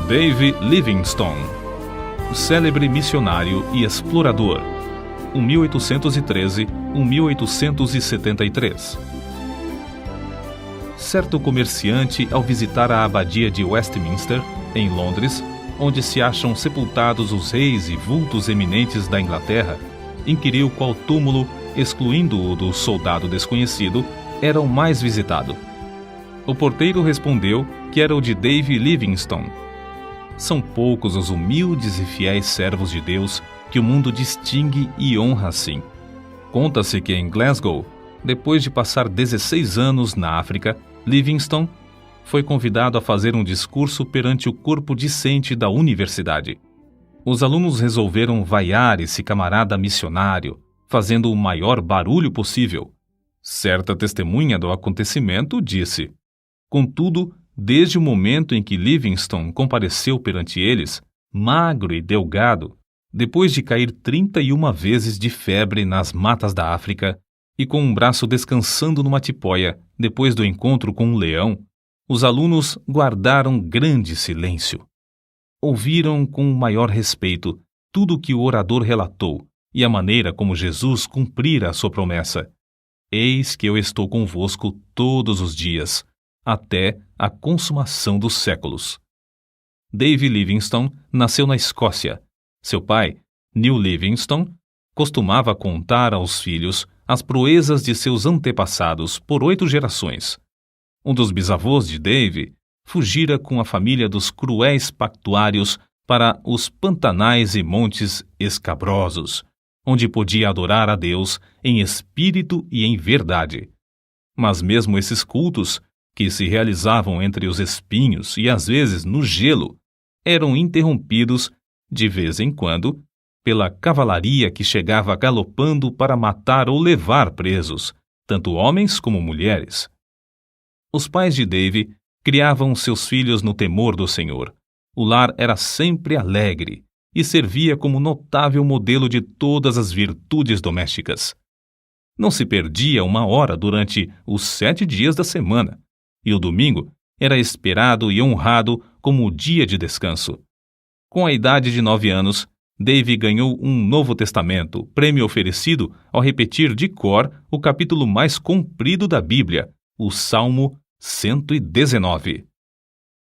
Dave Livingstone, o célebre missionário e explorador, 1813-1873. Certo comerciante, ao visitar a abadia de Westminster, em Londres, onde se acham sepultados os reis e vultos eminentes da Inglaterra, inquiriu qual túmulo, excluindo o do soldado desconhecido, era o mais visitado. O porteiro respondeu que era o de Dave Livingstone. São poucos os humildes e fiéis servos de Deus que o mundo distingue e honra assim. Conta-se que em Glasgow, depois de passar 16 anos na África, Livingstone foi convidado a fazer um discurso perante o corpo discente da universidade. Os alunos resolveram vaiar esse camarada missionário, fazendo o maior barulho possível. Certa testemunha do acontecimento disse: contudo, desde o momento em que Livingstone compareceu perante eles, magro e delgado, depois de cair 31 vezes de febre nas matas da África e com um braço descansando numa tipóia depois do encontro com um leão, os alunos guardaram grande silêncio. Ouviram com o maior respeito tudo o que o orador relatou e a maneira como Jesus cumprira a sua promessa. Eis que eu estou convosco todos os dias, até a consumação dos séculos. Dave Livingstone nasceu na Escócia. Seu pai, Neil Livingstone, costumava contar aos filhos as proezas de seus antepassados por 8 gerações. Um dos bisavôs de Dave fugira com a família dos cruéis pactuários para os pantanais e montes escabrosos, onde podia adorar a Deus em espírito e em verdade. Mas mesmo esses cultos, que se realizavam entre os espinhos e às vezes no gelo, eram interrompidos, de vez em quando, pela cavalaria que chegava galopando para matar ou levar presos, tanto homens como mulheres. Os pais de Dave criavam seus filhos no temor do Senhor. O lar era sempre alegre e servia como notável modelo de todas as virtudes domésticas. Não se perdia uma hora durante os 7 dias da semana, e o domingo era esperado e honrado como o dia de descanso. Com a idade de 9 anos, Dave ganhou um Novo Testamento, prêmio oferecido ao repetir de cor o capítulo mais comprido da Bíblia, o Salmo 119.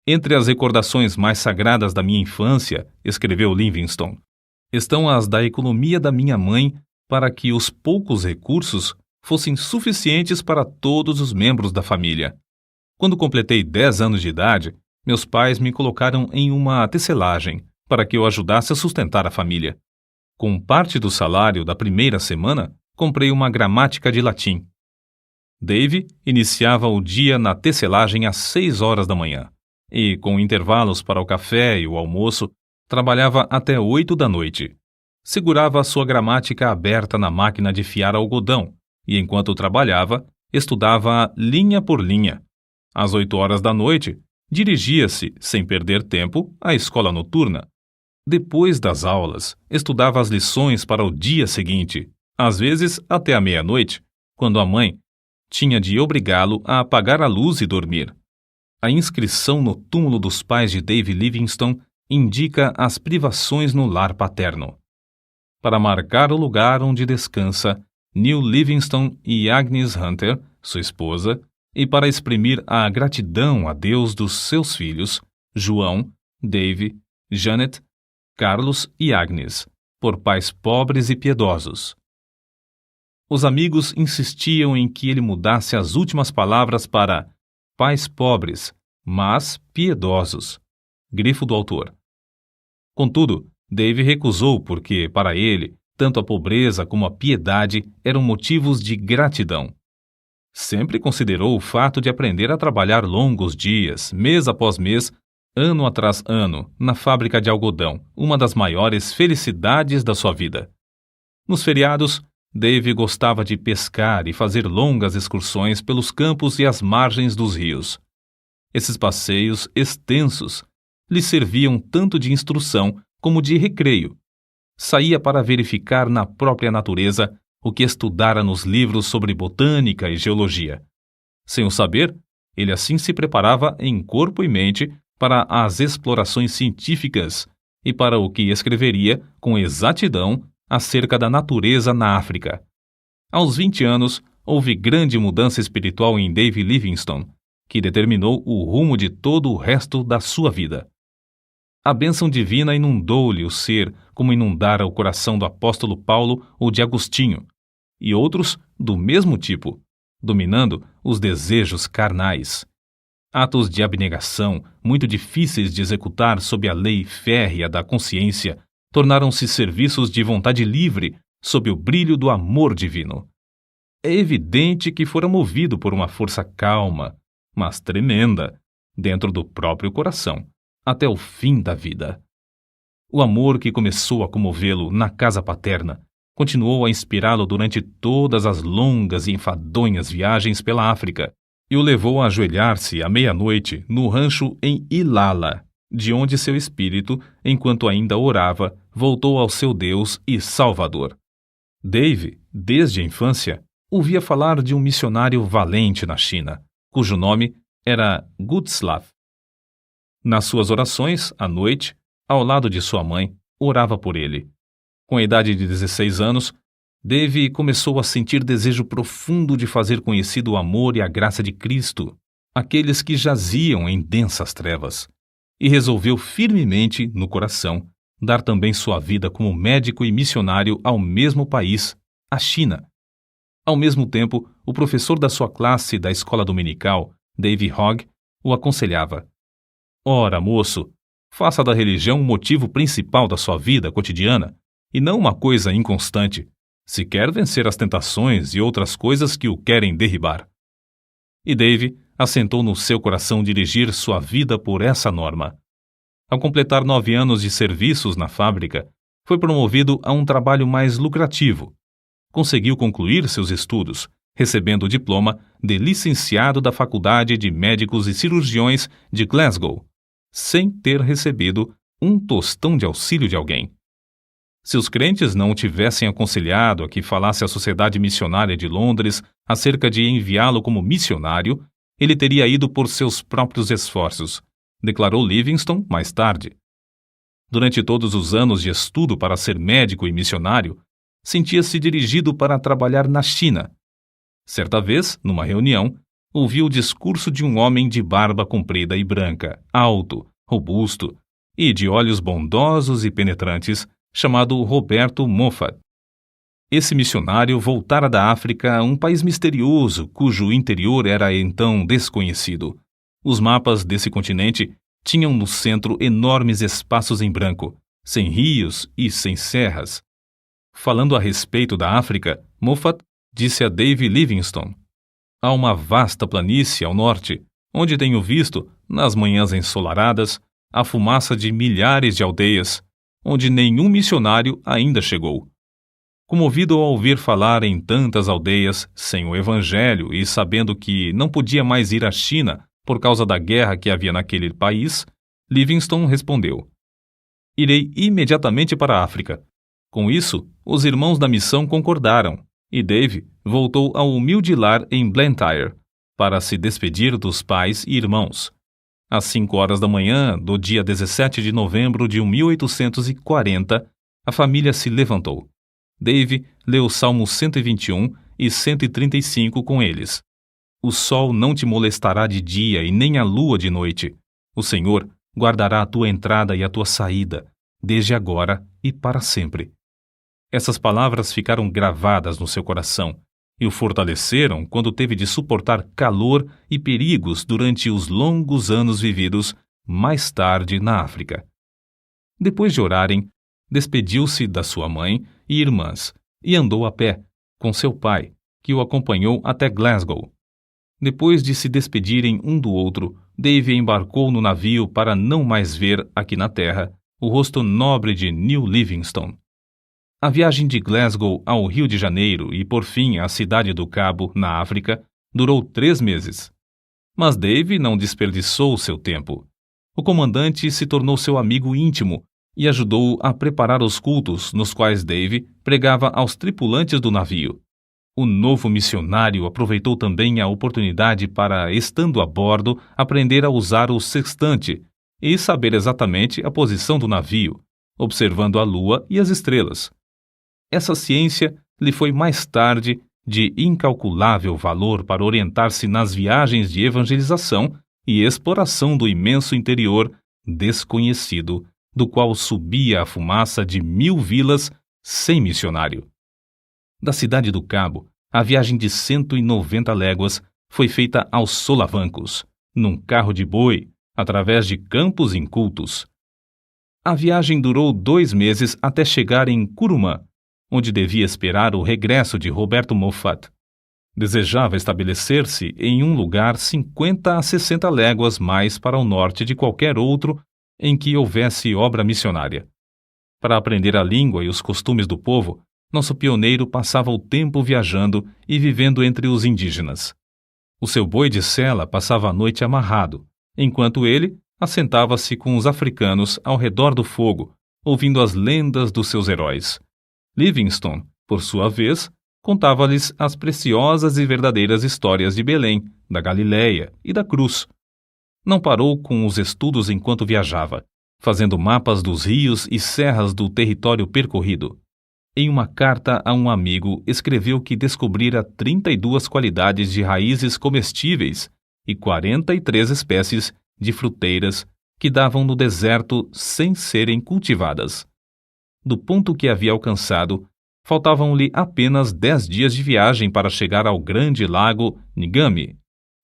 Entre as recordações mais sagradas da minha infância, escreveu Livingstone, estão as da economia da minha mãe para que os poucos recursos fossem suficientes para todos os membros da família. Quando completei 10 anos de idade, meus pais me colocaram em uma tecelagem para que eu ajudasse a sustentar a família. Com parte do salário da primeira semana, comprei uma gramática de latim. Dave iniciava o dia na tecelagem às 6 horas da manhã e, com intervalos para o café e o almoço, trabalhava até 8 da noite. Segurava a sua gramática aberta na máquina de fiar algodão e, enquanto trabalhava, estudava linha por linha. Às 8 horas da noite, dirigia-se, sem perder tempo, à escola noturna. Depois das aulas, estudava as lições para o dia seguinte, às vezes até a meia-noite, quando a mãe tinha de obrigá-lo a apagar a luz e dormir. A inscrição no túmulo dos pais de Dave Livingstone indica as privações no lar paterno. Para marcar o lugar onde descansa Neil Livingstone e Agnes Hunter, sua esposa, e para exprimir a gratidão a Deus dos seus filhos, João, Dave, Janet, Carlos e Agnes, por pais pobres e piedosos. Os amigos insistiam em que ele mudasse as últimas palavras para pais pobres, mas piedosos, grifo do autor. Contudo, Dave recusou porque, para ele, tanto a pobreza como a piedade eram motivos de gratidão. Sempre considerou o fato de aprender a trabalhar longos dias, mês após mês, ano atrás ano, na fábrica de algodão, uma das maiores felicidades da sua vida. Nos feriados, Dave gostava de pescar e fazer longas excursões pelos campos e as margens dos rios. Esses passeios extensos lhe serviam tanto de instrução como de recreio. Saía para verificar na própria natureza o que estudara nos livros sobre botânica e geologia. Sem o saber, ele assim se preparava em corpo e mente para as explorações científicas e para o que escreveria com exatidão acerca da natureza na África. Aos 20 anos, houve grande mudança espiritual em Dave Livingstone, que determinou o rumo de todo o resto da sua vida. A bênção divina inundou-lhe o ser como inundara o coração do apóstolo Paulo ou de Agostinho, e outros do mesmo tipo, dominando os desejos carnais. Atos de abnegação, muito difíceis de executar sob a lei férrea da consciência, tornaram-se serviços de vontade livre sob o brilho do amor divino. É evidente que fora movido por uma força calma, mas tremenda, dentro do próprio coração, até o fim da vida. O amor que começou a comovê-lo na casa paterna continuou a inspirá-lo durante todas as longas e enfadonhas viagens pela África e o levou a ajoelhar-se à meia-noite no rancho em Ilala, de onde seu espírito, enquanto ainda orava, voltou ao seu Deus e Salvador. Dave, desde a infância, ouvia falar de um missionário valente na China, cujo nome era Gutslav. Nas suas orações, à noite, ao lado de sua mãe, orava por ele. Com a idade de 16 anos, Dave começou a sentir desejo profundo de fazer conhecido o amor e a graça de Cristo, aqueles que jaziam em densas trevas, e resolveu firmemente, no coração, dar também sua vida como médico e missionário ao mesmo país, a China. Ao mesmo tempo, o professor da sua classe da escola dominical, Dave Hogg, o aconselhava: Ora, moço, faça da religião o motivo principal da sua vida cotidiana, e não uma coisa inconstante, se quer vencer as tentações e outras coisas que o querem derribar. E Dave assentou no seu coração dirigir sua vida por essa norma. Ao completar 9 anos de serviços na fábrica, foi promovido a um trabalho mais lucrativo. Conseguiu concluir seus estudos, recebendo o diploma de licenciado da Faculdade de Médicos e Cirurgiões de Glasgow, sem ter recebido um tostão de auxílio de alguém. Se os crentes não o tivessem aconselhado a que falasse à Sociedade Missionária de Londres acerca de enviá-lo como missionário, ele teria ido por seus próprios esforços, declarou Livingstone mais tarde. Durante todos os anos de estudo para ser médico e missionário, sentia-se dirigido para trabalhar na China. Certa vez, numa reunião, ouviu o discurso de um homem de barba comprida e branca, alto, robusto e de olhos bondosos e penetrantes, chamado Roberto Moffat. Esse missionário voltara da África a um país misterioso, cujo interior era então desconhecido. Os mapas desse continente tinham no centro enormes espaços em branco, sem rios e sem serras. Falando a respeito da África, Moffat disse a Dave Livingstone: há uma vasta planície ao norte, onde tenho visto, nas manhãs ensolaradas, a fumaça de milhares de aldeias, onde nenhum missionário ainda chegou. Comovido ao ouvir falar em tantas aldeias sem o evangelho e sabendo que não podia mais ir à China por causa da guerra que havia naquele país, Livingstone respondeu: irei imediatamente para a África. Com isso, os irmãos da missão concordaram, e Dave voltou ao humilde lar em Blantyre para se despedir dos pais e irmãos. Às 5 horas da manhã do dia 17 de novembro de 1840, a família se levantou. Dave leu o Salmo 121 e 135 com eles. O sol não te molestará de dia e nem a lua de noite. O Senhor guardará a tua entrada e a tua saída, desde agora e para sempre. Essas palavras ficaram gravadas no seu coração e o fortaleceram quando teve de suportar calor e perigos durante os longos anos vividos mais tarde na África. Depois de orarem, despediu-se da sua mãe e irmãs e andou a pé, com seu pai, que o acompanhou até Glasgow. Depois de se despedirem um do outro, Dave embarcou no navio para não mais ver, aqui na terra, o rosto nobre de New Livingstone. A viagem de Glasgow ao Rio de Janeiro e, por fim, à cidade do Cabo, na África, durou 3 meses. Mas Dave não desperdiçou seu tempo. O comandante se tornou seu amigo íntimo e ajudou-o a preparar os cultos nos quais Dave pregava aos tripulantes do navio. O novo missionário aproveitou também a oportunidade para, estando a bordo, aprender a usar o sextante, e saber exatamente a posição do navio, observando a lua e as estrelas. Essa ciência lhe foi mais tarde de incalculável valor para orientar-se nas viagens de evangelização e exploração do imenso interior desconhecido, do qual subia a fumaça de 1000 vilas sem missionário. Da cidade do Cabo, a viagem de 190 léguas foi feita aos solavancos, num carro de boi, através de campos incultos. A viagem durou 2 meses até chegar em Curumã, onde devia esperar o regresso de Roberto Moffat. Desejava estabelecer-se em um lugar 50 a 60 léguas mais para o norte de qualquer outro em que houvesse obra missionária. Para aprender a língua e os costumes do povo, nosso pioneiro passava o tempo viajando e vivendo entre os indígenas. O seu boi de sela passava a noite amarrado, enquanto ele assentava-se com os africanos ao redor do fogo, ouvindo as lendas dos seus heróis. Livingstone, por sua vez, contava-lhes as preciosas e verdadeiras histórias de Belém, da Galiléia e da Cruz. Não parou com os estudos enquanto viajava, fazendo mapas dos rios e serras do território percorrido. Em uma carta a um amigo, escreveu que descobrira 32 qualidades de raízes comestíveis e 43 espécies de fruteiras que davam no deserto sem serem cultivadas. Do ponto que havia alcançado, faltavam-lhe apenas 10 dias de viagem para chegar ao grande lago Ngami,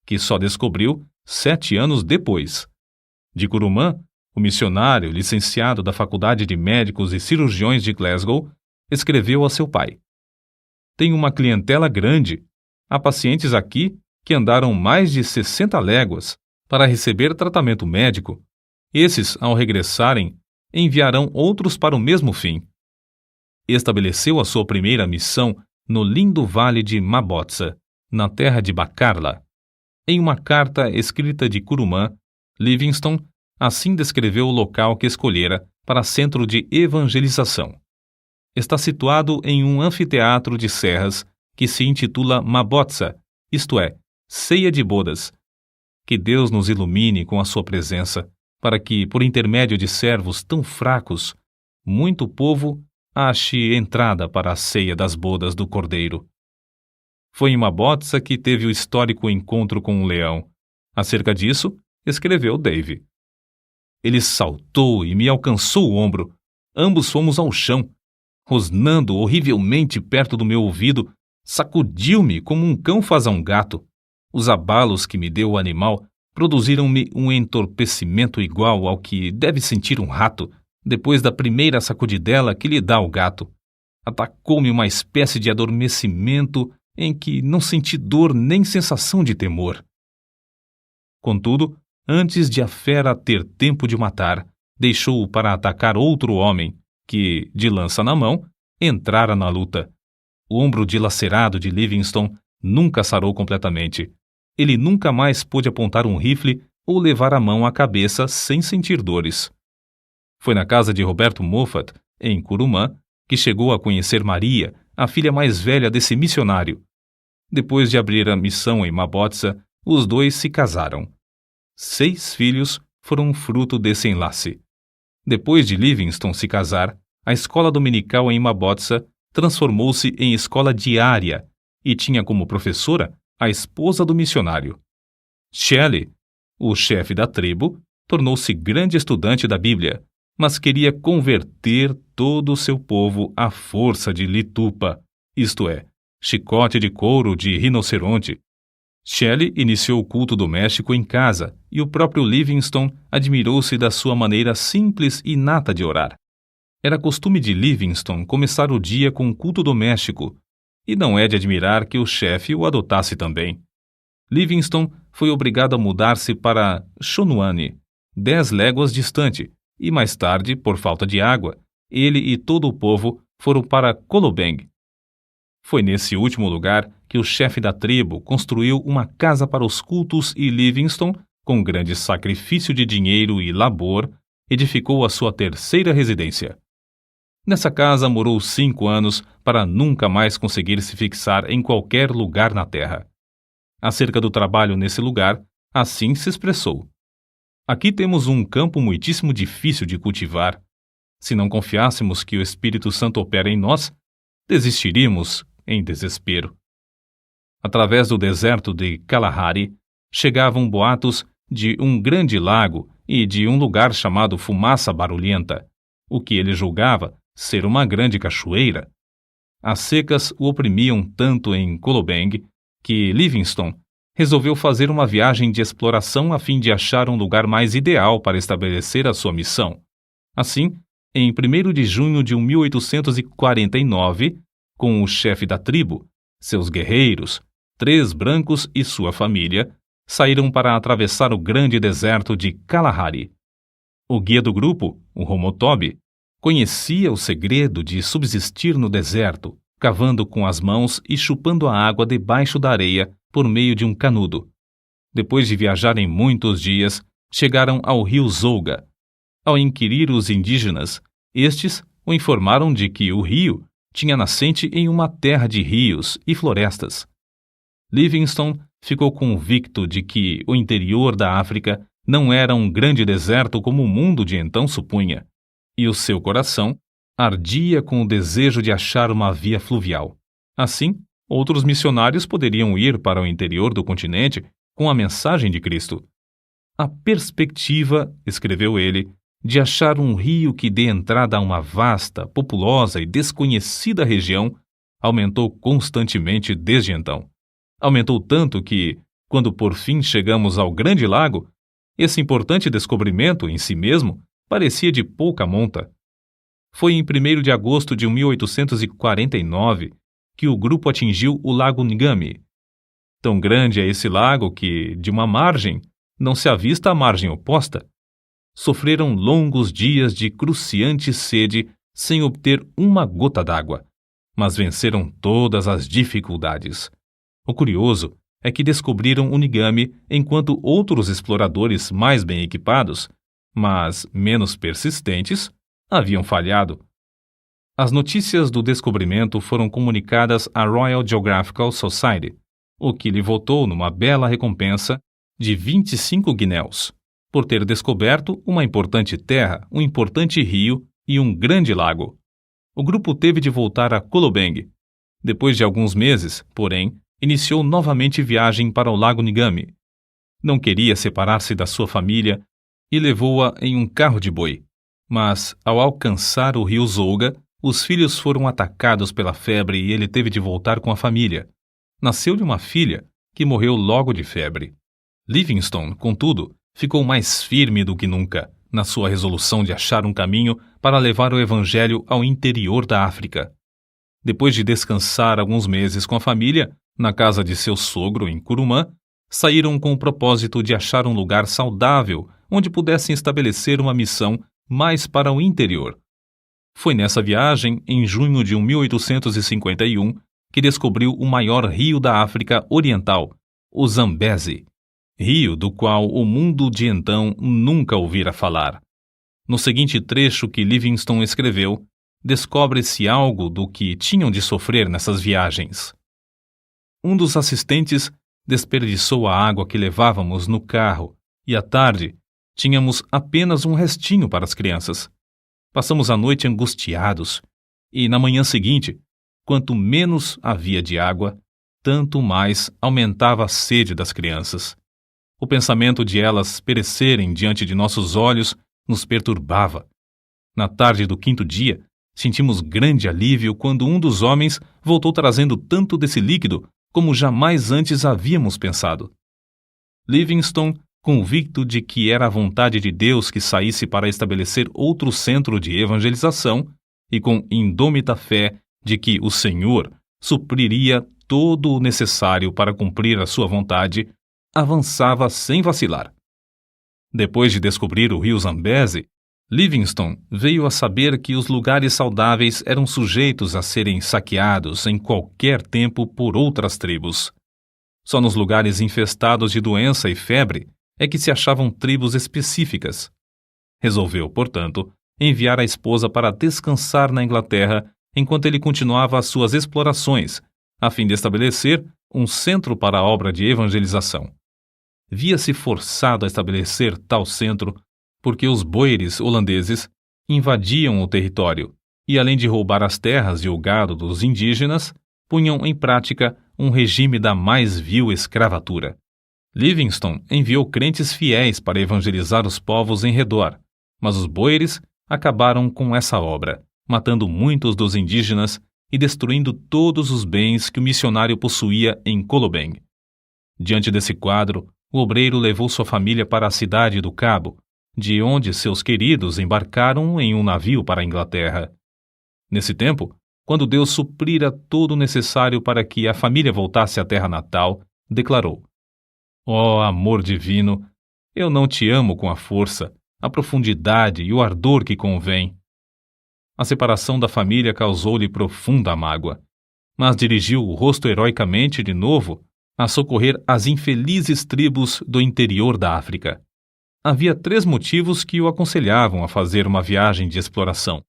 que só descobriu 7 anos depois. De Curumã, o missionário, licenciado da Faculdade de Médicos e Cirurgiões de Glasgow, escreveu a seu pai: "Tenho uma clientela grande. Há pacientes aqui que andaram mais de 60 léguas para receber tratamento médico. Esses, ao regressarem, enviarão outros para o mesmo fim." Estabeleceu a sua primeira missão no lindo vale de Mabotsa, na terra de Bacarla. Em uma carta escrita de Curumã, Livingstone assim descreveu o local que escolhera para centro de evangelização. Está situado em um anfiteatro de serras que se intitula Mabotsa, isto é, ceia de bodas. Que Deus nos ilumine com a sua presença, para que, por intermédio de servos tão fracos, muito povo ache entrada para a ceia das bodas do Cordeiro. Foi em Mabotsa que teve o histórico encontro com um leão. Acerca disso, escreveu Dave: "Ele saltou e me alcançou o ombro. Ambos fomos ao chão. Rosnando horrivelmente perto do meu ouvido, sacudiu-me como um cão faz a um gato. Os abalos que me deu o animal produziram-me um entorpecimento igual ao que deve sentir um rato depois da primeira sacudidela que lhe dá o gato. Atacou-me uma espécie de adormecimento em que não senti dor nem sensação de temor. Contudo, antes de a fera ter tempo de matar, deixou-o para atacar outro homem, que, de lança na mão, entrara na luta. O ombro dilacerado de Livingstone nunca sarou completamente. Ele nunca mais pôde apontar um rifle ou levar a mão à cabeça sem sentir dores. Foi na casa de Roberto Moffat, em Curumã, que chegou a conhecer Maria, a filha mais velha desse missionário. Depois de abrir a missão em Mabotsa, os dois se casaram. 6 filhos foram fruto desse enlace. Depois de Livingstone se casar, a escola dominical em Mabotsa transformou-se em escola diária e tinha como professora a esposa do missionário. Shelley, o chefe da tribo, tornou-se grande estudante da Bíblia, mas queria converter todo o seu povo à força de litupa, isto é, chicote de couro de rinoceronte. Shelley iniciou o culto doméstico em casa e o próprio Livingstone admirou-se da sua maneira simples e inata de orar. Era costume de Livingstone começar o dia com um culto doméstico, e não é de admirar que o chefe o adotasse também. Livingstone foi obrigado a mudar-se para Chonuane, 10 léguas distante, e mais tarde, por falta de água, ele e todo o povo foram para Kolobeng. Foi nesse último lugar que o chefe da tribo construiu uma casa para os cultos e Livingstone, com grande sacrifício de dinheiro e labor, edificou a sua terceira residência. Nessa casa morou 5 anos para nunca mais conseguir se fixar em qualquer lugar na terra. Acerca do trabalho nesse lugar, assim se expressou: Aqui temos um campo muitíssimo difícil de cultivar. Se não confiássemos que o Espírito Santo opera em nós, desistiríamos em desespero. Através do deserto de Kalahari, chegavam boatos de um grande lago e de um lugar chamado Fumaça Barulhenta, o que ele julgava ser uma grande cachoeira. As secas o oprimiam tanto em Kolobeng que Livingstone resolveu fazer uma viagem de exploração a fim de achar um lugar mais ideal para estabelecer a sua missão. Assim, em 1º de junho de 1849, com o chefe da tribo, seus guerreiros, 3 brancos e sua família, saíram para atravessar o grande deserto de Kalahari. O guia do grupo, o Homotobi, conhecia o segredo de subsistir no deserto, cavando com as mãos e chupando a água debaixo da areia por meio de um canudo. Depois de viajarem muitos dias, chegaram ao rio Zouga. Ao inquirir os indígenas, estes o informaram de que o rio tinha nascente em uma terra de rios e florestas. Livingstone ficou convicto de que o interior da África não era um grande deserto como o mundo de então supunha, e o seu coração ardia com o desejo de achar uma via fluvial. Assim, outros missionários poderiam ir para o interior do continente com a mensagem de Cristo. A perspectiva, escreveu ele, de achar um rio que dê entrada a uma vasta, populosa e desconhecida região aumentou constantemente desde então. Aumentou tanto que, quando por fim chegamos ao Grande Lago, esse importante descobrimento em si mesmo parecia de pouca monta. Foi em 1º de agosto de 1849 que o grupo atingiu o Lago Ngami. Tão grande é esse lago que, de uma margem, não se avista a margem oposta. Sofreram longos dias de cruciante sede sem obter uma gota d'água, mas venceram todas as dificuldades. O curioso é que descobriram o Ngami enquanto outros exploradores mais bem equipados, mas menos persistentes, haviam falhado. As notícias do descobrimento foram comunicadas à Royal Geographical Society, o que lhe votou numa bela recompensa de 25 guinéus, por ter descoberto uma importante terra, um importante rio e um grande lago. O grupo teve de voltar a Kolobeng. Depois de alguns meses, porém, iniciou novamente viagem para o Lago Ngami. Não queria separar-se da sua família e levou-a em um carro de boi. Mas, ao alcançar o rio Zouga, os filhos foram atacados pela febre e ele teve de voltar com a família. Nasceu-lhe uma filha, que morreu logo de febre. Livingstone, contudo, ficou mais firme do que nunca na sua resolução de achar um caminho para levar o evangelho ao interior da África. Depois de descansar alguns meses com a família, na casa de seu sogro, em Kurumã, saíram com o propósito de achar um lugar saudável onde pudessem estabelecer uma missão mais para o interior. Foi nessa viagem, em junho de 1851, que descobriu o maior rio da África Oriental, o Zambeze, rio do qual o mundo de então nunca ouvira falar. No seguinte trecho que Livingstone escreveu, descobre-se algo do que tinham de sofrer nessas viagens. Um dos assistentes desperdiçou a água que levávamos no carro e à tarde tínhamos apenas um restinho para as crianças. Passamos a noite angustiados e, na manhã seguinte, quanto menos havia de água, tanto mais aumentava a sede das crianças. O pensamento de elas perecerem diante de nossos olhos nos perturbava. Na tarde do 5º dia, sentimos grande alívio quando um dos homens voltou trazendo tanto desse líquido como jamais antes havíamos pensado. Livingstone, convicto de que era a vontade de Deus que saísse para estabelecer outro centro de evangelização, e com indômita fé de que o Senhor supriria todo o necessário para cumprir a sua vontade, avançava sem vacilar. Depois de descobrir o rio Zambeze, Livingstone veio a saber que os lugares saudáveis eram sujeitos a serem saqueados em qualquer tempo por outras tribos. Só nos lugares infestados de doença e febre é que se achavam tribos específicas. Resolveu, portanto, enviar a esposa para descansar na Inglaterra enquanto ele continuava as suas explorações, a fim de estabelecer um centro para a obra de evangelização. via-se forçado a estabelecer tal centro porque os boeres holandeses invadiam o território e, além de roubar as terras e o gado dos indígenas, punham em prática um regime da mais vil escravatura. Livingstone enviou crentes fiéis para evangelizar os povos em redor, mas os boeres acabaram com essa obra, matando muitos dos indígenas e destruindo todos os bens que o missionário possuía em Kolobeng. Diante desse quadro, o obreiro levou sua família para a cidade do Cabo, de onde seus queridos embarcaram em um navio para a Inglaterra. Nesse tempo, quando Deus suprira todo o necessário para que a família voltasse à terra natal, declarou: Ó amor divino, eu não te amo com a força, a profundidade e o ardor que convém. A separação da família causou-lhe profunda mágoa, mas dirigiu o rosto heroicamente de novo a socorrer as infelizes tribos do interior da África. Havia 3 motivos que o aconselhavam a fazer uma viagem de exploração.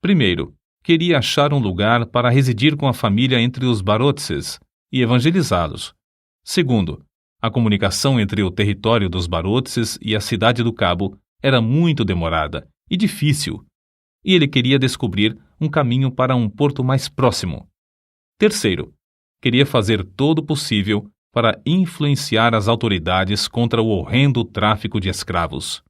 Primeiro, queria achar um lugar para residir com a família entre os Barotses e evangelizá-los. Segundo, a comunicação entre o território dos Barotses e a cidade do Cabo era muito demorada e difícil, e ele queria descobrir um caminho para um porto mais próximo. Terceiro, queria fazer todo o possível para influenciar as autoridades contra o horrendo tráfico de escravos.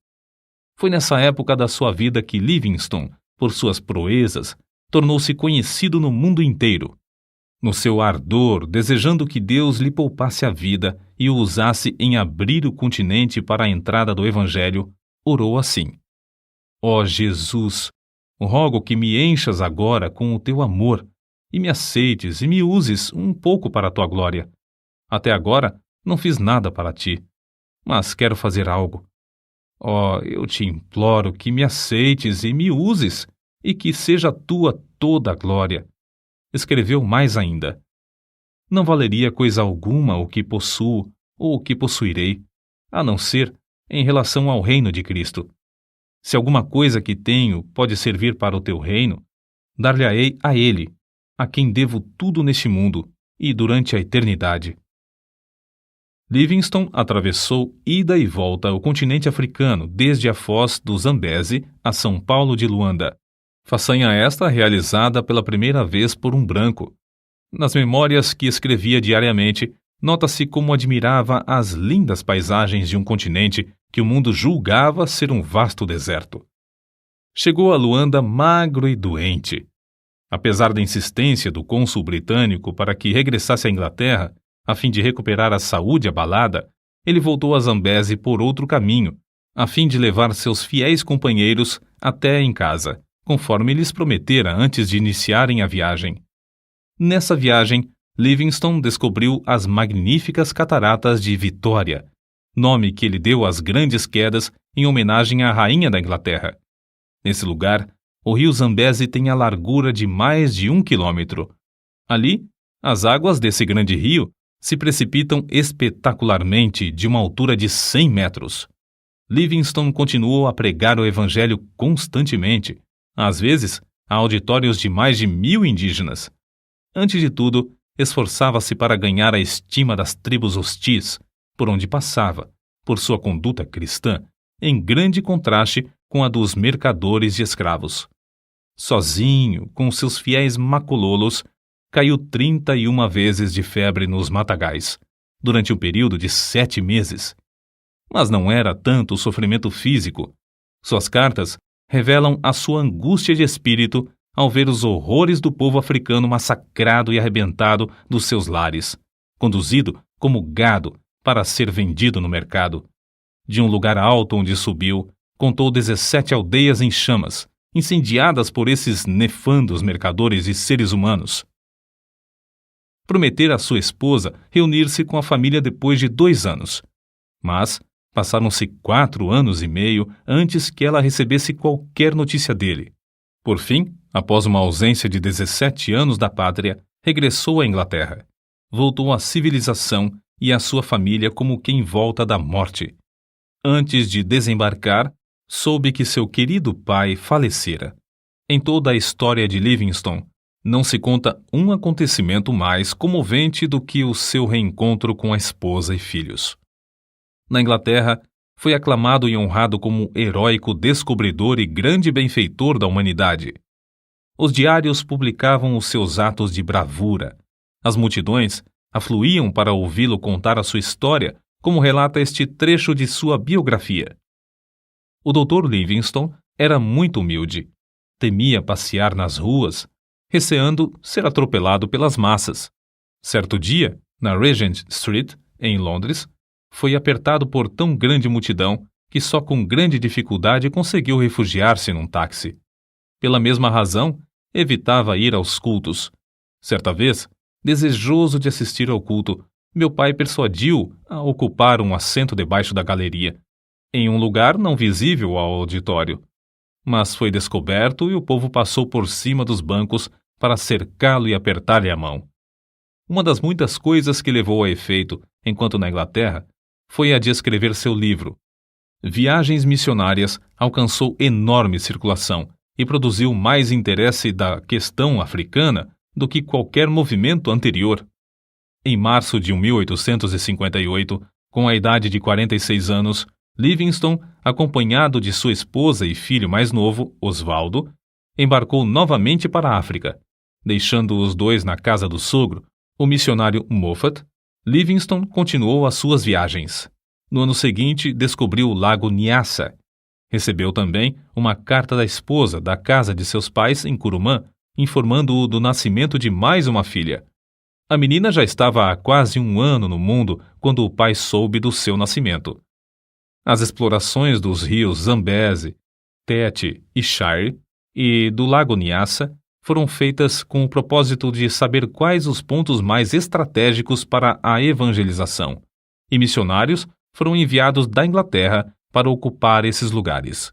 Foi nessa época da sua vida que Livingstone, por suas proezas, tornou-se conhecido no mundo inteiro. No seu ardor, desejando que Deus lhe poupasse a vida e o usasse em abrir o continente para a entrada do Evangelho, orou assim: Ó Jesus, rogo que me enchas agora com o teu amor e me aceites e me uses um pouco para a tua glória. Até agora não fiz nada para ti, mas quero fazer algo. Ó, eu te imploro que me aceites e me uses, e que seja tua toda a glória. Escreveu mais ainda: Não valeria coisa alguma o que possuo ou o que possuirei, a não ser em relação ao reino de Cristo. Se alguma coisa que tenho pode servir para o teu reino, dar-lhe-ei a ele, a quem devo tudo neste mundo e durante a eternidade. Livingstone atravessou ida e volta o continente africano desde a foz do Zambeze a São Paulo de Luanda. Façanha esta realizada pela primeira vez por um branco. Nas memórias que escrevia diariamente, nota-se como admirava as lindas paisagens de um continente que o mundo julgava ser um vasto deserto. Chegou a Luanda magro e doente. Apesar da insistência do cônsul britânico para que regressasse à Inglaterra, a fim de recuperar a saúde abalada, ele voltou a Zambeze por outro caminho, a fim de levar seus fiéis companheiros até em casa, conforme lhes prometera antes de iniciarem a viagem. Nessa viagem, Livingstone descobriu as magníficas cataratas de Vitória, nome que ele deu às grandes quedas em homenagem à rainha da Inglaterra. Nesse lugar, o rio Zambeze tem a largura de mais de 1 quilômetro. Ali, as águas desse grande rio se precipitam espetacularmente de uma altura de 100 metros. Livingstone continuou a pregar o evangelho constantemente, às vezes a auditórios de mais de 1000 indígenas. Antes de tudo, esforçava-se para ganhar a estima das tribos hostis, por onde passava, por sua conduta cristã, em grande contraste com a dos mercadores de escravos. Sozinho, com seus fiéis macololos, caiu 31 vezes de febre nos matagais, durante um período de 7 meses. Mas não era tanto o sofrimento físico. Suas cartas revelam a sua angústia de espírito ao ver os horrores do povo africano massacrado e arrebentado dos seus lares, conduzido como gado para ser vendido no mercado. De um lugar alto onde subiu, contou 17 aldeias em chamas, incendiadas por esses nefandos mercadores de seres humanos. Prometera à sua esposa reunir-se com a família depois de 2 anos. Mas passaram-se 4 anos e meio antes que ela recebesse qualquer notícia dele. Por fim, após uma ausência de 17 anos da pátria, regressou à Inglaterra. Voltou à civilização e à sua família como quem volta da morte. Antes de desembarcar, soube que seu querido pai falecera. Em toda a história de Livingstone, não se conta um acontecimento mais comovente do que o seu reencontro com a esposa e filhos. Na Inglaterra, foi aclamado e honrado como heróico descobridor e grande benfeitor da humanidade. Os diários publicavam os seus atos de bravura. As multidões afluíam para ouvi-lo contar a sua história, como relata este trecho de sua biografia. O Dr. Livingstone era muito humilde. Temia passear nas ruas, receando ser atropelado pelas massas. Certo dia, na Regent Street, em Londres, foi apertado por tão grande multidão que só com grande dificuldade conseguiu refugiar-se num táxi. Pela mesma razão, evitava ir aos cultos. Certa vez, desejoso de assistir ao culto, meu pai persuadiu a ocupar um assento debaixo da galeria, em um lugar não visível ao auditório. Mas foi descoberto e o povo passou por cima dos bancos para cercá-lo e apertar-lhe a mão. Uma das muitas coisas que levou a efeito, enquanto na Inglaterra, foi a de escrever seu livro. Viagens Missionárias alcançou enorme circulação e produziu mais interesse da questão africana do que qualquer movimento anterior. Em março de 1858, com a idade de 46 anos, Livingstone, acompanhado de sua esposa e filho mais novo, Osvaldo, embarcou novamente para a África. Deixando os dois na casa do sogro, o missionário Moffat, Livingstone continuou as suas viagens. No ano seguinte, descobriu o lago Nyassa. Recebeu também uma carta da esposa da casa de seus pais em Curumã, informando-o do nascimento de mais uma filha. A menina já estava há quase um ano no mundo quando o pai soube do seu nascimento. As explorações dos rios Zambeze, Tete e Shire e do lago Nyassa foram feitas com o propósito de saber quais os pontos mais estratégicos para a evangelização, e missionários foram enviados da Inglaterra para ocupar esses lugares.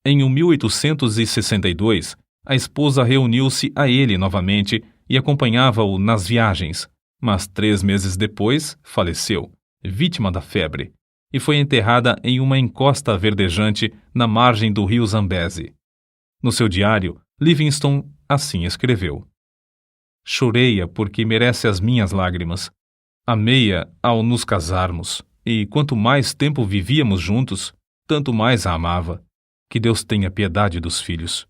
Em 1862, a esposa reuniu-se a ele novamente e acompanhava-o nas viagens, mas 3 meses depois faleceu, vítima da febre, e foi enterrada em uma encosta verdejante na margem do rio Zambeze. No seu diário, Livingstone assim escreveu: Chorei-a porque merece as minhas lágrimas. Amei-a ao nos casarmos, e quanto mais tempo vivíamos juntos, tanto mais a amava. Que Deus tenha piedade dos filhos.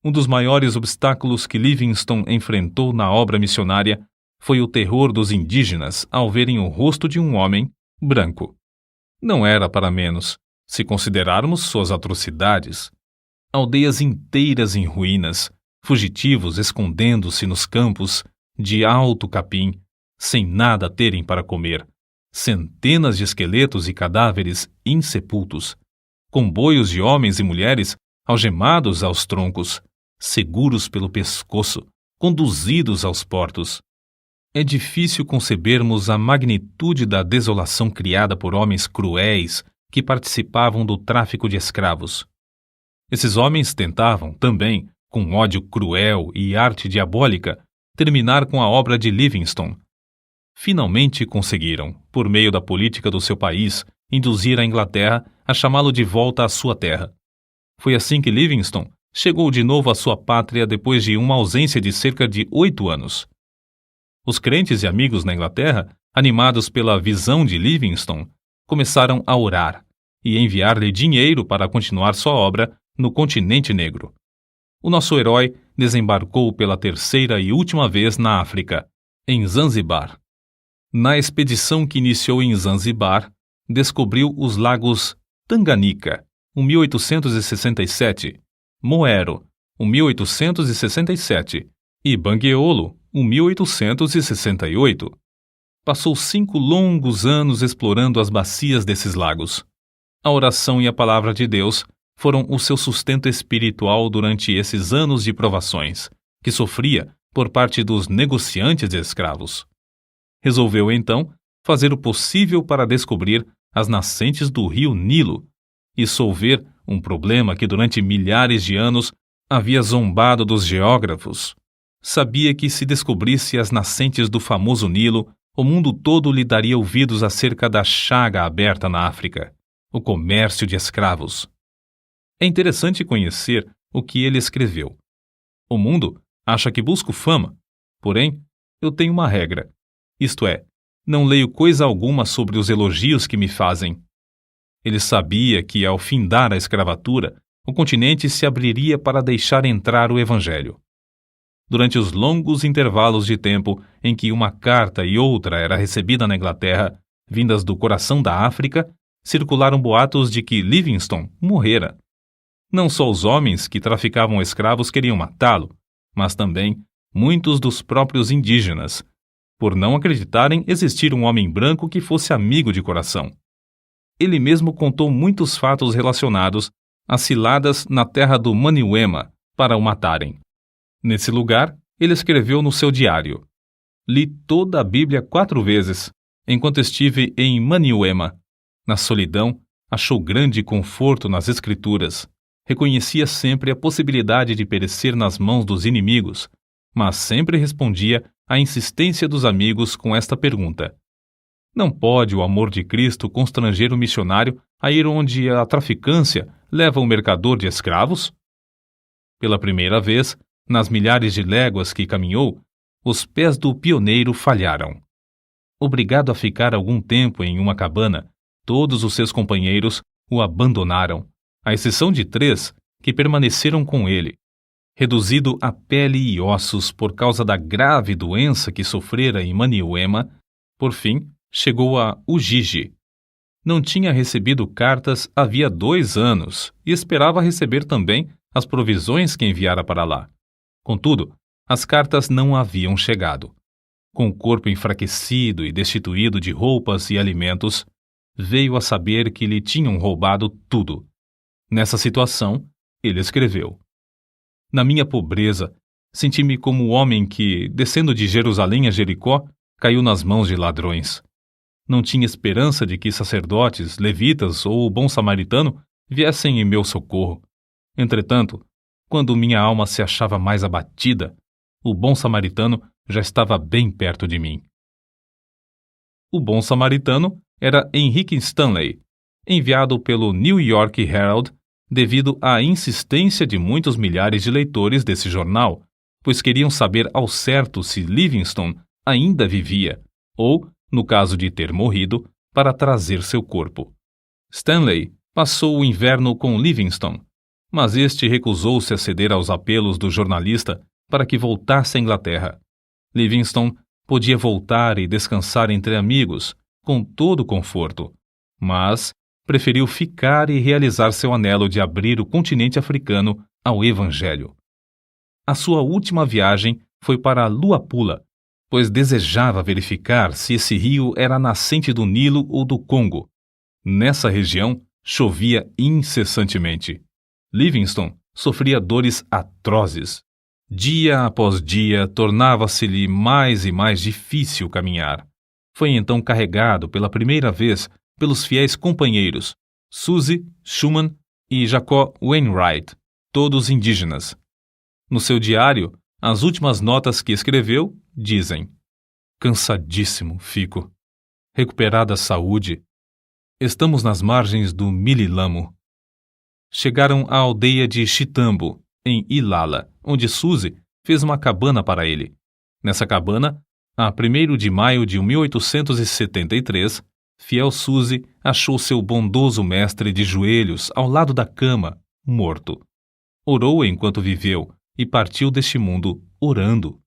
Um dos maiores obstáculos que Livingstone enfrentou na obra missionária foi o terror dos indígenas ao verem o rosto de um homem branco. Não era para menos, se considerarmos suas atrocidades. Aldeias inteiras em ruínas, fugitivos escondendo-se nos campos de alto capim, sem nada a terem para comer, centenas de esqueletos e cadáveres insepultos, comboios de homens e mulheres algemados aos troncos, seguros pelo pescoço, conduzidos aos portos. É difícil concebermos a magnitude da desolação criada por homens cruéis que participavam do tráfico de escravos. Esses homens tentavam, também, com ódio cruel e arte diabólica, terminar com a obra de Livingstone. Finalmente conseguiram, por meio da política do seu país, induzir a Inglaterra a chamá-lo de volta à sua terra. Foi assim que Livingstone chegou de novo à sua pátria depois de uma ausência de cerca de 8 anos. Os crentes e amigos na Inglaterra, animados pela visão de Livingstone, começaram a orar e enviar-lhe dinheiro para continuar sua obra no continente negro. O nosso herói desembarcou pela 3ª e última vez na África, em Zanzibar. Na expedição que iniciou em Zanzibar, descobriu os lagos Tanganica, 1867, Moero, 1867 e Bangueolo, 1868. Passou 5 longos anos explorando as bacias desses lagos. A oração e a palavra de Deus foram o seu sustento espiritual durante esses anos de provações, que sofria por parte dos negociantes de escravos. Resolveu, então, fazer o possível para descobrir as nascentes do rio Nilo e solver um problema que durante milhares de anos havia zombado dos geógrafos. Sabia que se descobrisse as nascentes do famoso Nilo, o mundo todo lhe daria ouvidos acerca da chaga aberta na África, o comércio de escravos. É interessante conhecer o que ele escreveu. O mundo acha que busco fama, porém, eu tenho uma regra, isto é, Não leio coisa alguma sobre os elogios que me fazem. Ele sabia que, ao findar a escravatura, o continente se abriria para deixar entrar o Evangelho. Durante os longos intervalos de tempo em que uma carta e outra era recebida na Inglaterra, vindas do coração da África, circularam boatos de que Livingstone morrera. Não só os homens que traficavam escravos queriam matá-lo, mas também muitos dos próprios indígenas, por não acreditarem existir um homem branco que fosse amigo de coração. Ele mesmo contou muitos fatos relacionados às ciladas na terra do Maniuema para o matarem. Nesse lugar, ele escreveu no seu diário: "Li toda a Bíblia 4 vezes, enquanto estive em Maniuema. Na solidão, achou grande conforto nas Escrituras. Reconhecia sempre a possibilidade de perecer nas mãos dos inimigos, mas sempre respondia à insistência dos amigos com esta pergunta: não pode o amor de Cristo constranger o missionário a ir onde a traficância leva o mercador de escravos?" Pela primeira vez, nas milhares de léguas que caminhou, os pés do pioneiro falharam. Obrigado a ficar algum tempo em uma cabana, todos os seus companheiros o abandonaram, à exceção de 3 que permaneceram com ele. Reduzido a pele e ossos por causa da grave doença que sofrera em Maniuema, por fim, chegou a Ujiji. Não tinha recebido cartas havia 2 anos e esperava receber também as provisões que enviara para lá. Contudo, as cartas não haviam chegado. Com o corpo enfraquecido e destituído de roupas e alimentos, veio a saber que lhe tinham roubado tudo. Nessa situação, ele escreveu: "Na minha pobreza, senti-me como o homem que, descendo de Jerusalém a Jericó, caiu nas mãos de ladrões. Não tinha esperança de que sacerdotes, levitas ou o bom samaritano viessem em meu socorro. Entretanto, quando minha alma se achava mais abatida, o bom samaritano já estava bem perto de mim." O bom samaritano era Henrique Stanley, enviado pelo New York Herald devido à insistência de muitos milhares de leitores desse jornal, pois queriam saber ao certo se Livingstone ainda vivia, ou, no caso de ter morrido, para trazer seu corpo. Stanley passou o inverno com Livingstone, mas este recusou-se a ceder aos apelos do jornalista para que voltasse à Inglaterra. Livingstone podia voltar e descansar entre amigos, com todo conforto, mas preferiu ficar e realizar seu anelo de abrir o continente africano ao Evangelho. A sua última viagem foi para Luapula, pois desejava verificar se esse rio era a nascente do Nilo ou do Congo. Nessa região, chovia incessantemente. Livingstone sofria dores atrozes. Dia após dia, tornava-se-lhe mais e mais difícil caminhar. Foi então carregado pela primeira vez pelos fiéis companheiros Suzy Schumann e Jacob Wainwright, todos indígenas. No seu diário, as últimas notas que escreveu dizem: "Cansadíssimo fico. Recuperada a saúde. Estamos nas margens do Mililamo." Chegaram à aldeia de Chitambo, em Ilala, onde Suzy fez uma cabana para ele. Nessa cabana, a 1º de maio de 1873, fiel Suzy achou seu bondoso mestre de joelhos ao lado da cama, morto. Orou enquanto viveu e partiu deste mundo orando.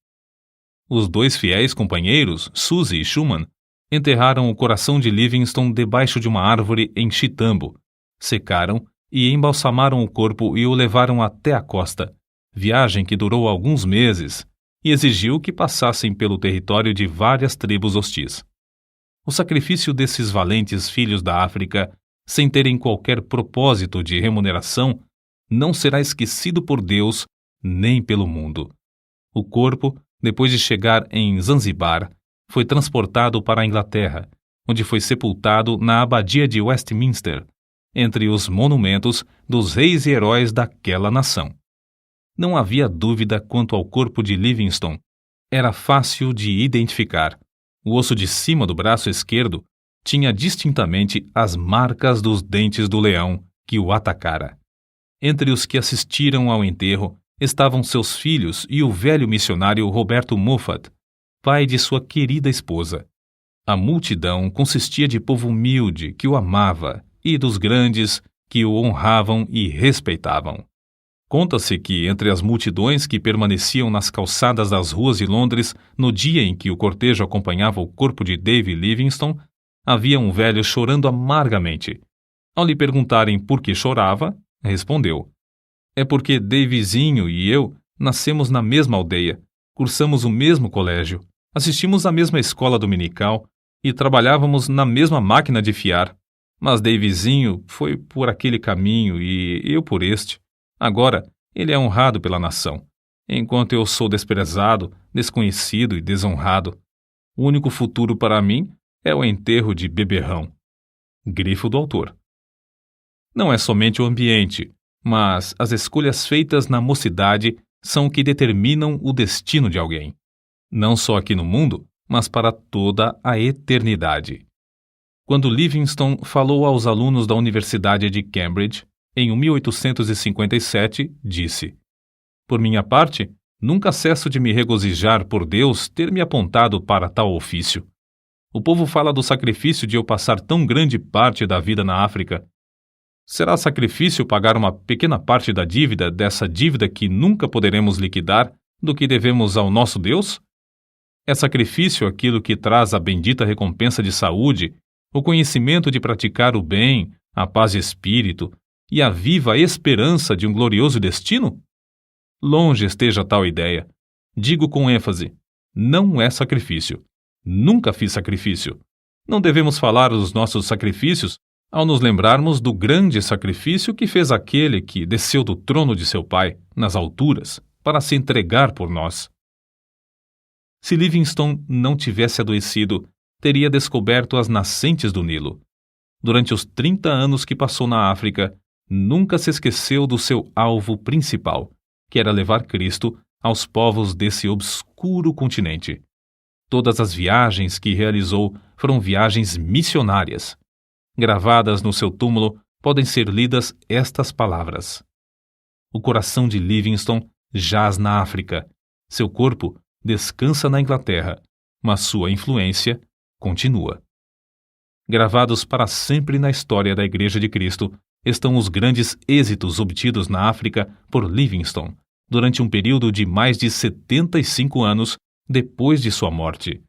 Os 2 fiéis companheiros, Suzy e Schumann, enterraram o coração de Livingstone debaixo de uma árvore em Chitambo, secaram e embalsamaram o corpo e o levaram até a costa, viagem que durou alguns meses e exigiu que passassem pelo território de várias tribos hostis. O sacrifício desses valentes filhos da África, sem terem qualquer propósito de remuneração, não será esquecido por Deus nem pelo mundo. O corpo, depois de chegar em Zanzibar, foi transportado para a Inglaterra, onde foi sepultado na abadia de Westminster, entre os monumentos dos reis e heróis daquela nação. Não havia dúvida quanto ao corpo de Livingstone. Era fácil de identificar. O osso de cima do braço esquerdo tinha distintamente as marcas dos dentes do leão que o atacara. Entre os que assistiram ao enterro estavam seus filhos e o velho missionário Roberto Moffat, pai de sua querida esposa. A multidão consistia de povo humilde que o amava e dos grandes que o honravam e respeitavam. Conta-se que, entre as multidões que permaneciam nas calçadas das ruas de Londres no dia em que o cortejo acompanhava o corpo de David Livingstone, havia um velho chorando amargamente. Ao lhe perguntarem por que chorava, respondeu: "É porque Davizinho e eu nascemos na mesma aldeia, cursamos o mesmo colégio, assistimos à mesma escola dominical e trabalhávamos na mesma máquina de fiar. Mas Davizinho foi por aquele caminho e eu por este. Agora, ele é honrado pela nação, enquanto eu sou desprezado, desconhecido e desonrado. O único futuro para mim é o enterro de beberrão." Grifo do autor. Não é somente o ambiente, mas as escolhas feitas na mocidade são o que determinam o destino de alguém. Não só aqui no mundo, mas para toda a eternidade. Quando Livingstone falou aos alunos da Universidade de Cambridge, em 1857, disse: "Por minha parte, nunca cesso de me regozijar por Deus ter me apontado para tal ofício. O povo fala do sacrifício de eu passar tão grande parte da vida na África. Será sacrifício pagar uma pequena parte da dívida dessa dívida que nunca poderemos liquidar do que devemos ao nosso Deus? É sacrifício aquilo que traz a bendita recompensa de saúde, o conhecimento de praticar o bem, a paz de espírito e a viva esperança de um glorioso destino? Longe esteja tal ideia. Digo com ênfase: não é sacrifício. Nunca fiz sacrifício. Não devemos falar dos nossos sacrifícios ao nos lembrarmos do grande sacrifício que fez aquele que desceu do trono de seu Pai, nas alturas, para se entregar por nós. Se Livingstone não tivesse adoecido, teria descoberto as nascentes do Nilo. Durante os 30 anos que passou na África, nunca se esqueceu do seu alvo principal, que era levar Cristo aos povos desse obscuro continente. Todas as viagens que realizou foram viagens missionárias. Gravadas no seu túmulo podem ser lidas estas palavras: "O coração de Livingstone jaz na África, seu corpo descansa na Inglaterra, mas sua influência continua." Gravados para sempre na história da Igreja de Cristo estão os grandes êxitos obtidos na África por Livingstone durante um período de mais de 75 anos depois de sua morte.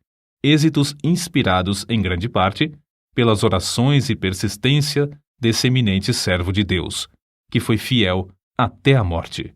Êxitos inspirados, em grande parte, pelas orações e persistência desse eminente servo de Deus, que foi fiel até a morte.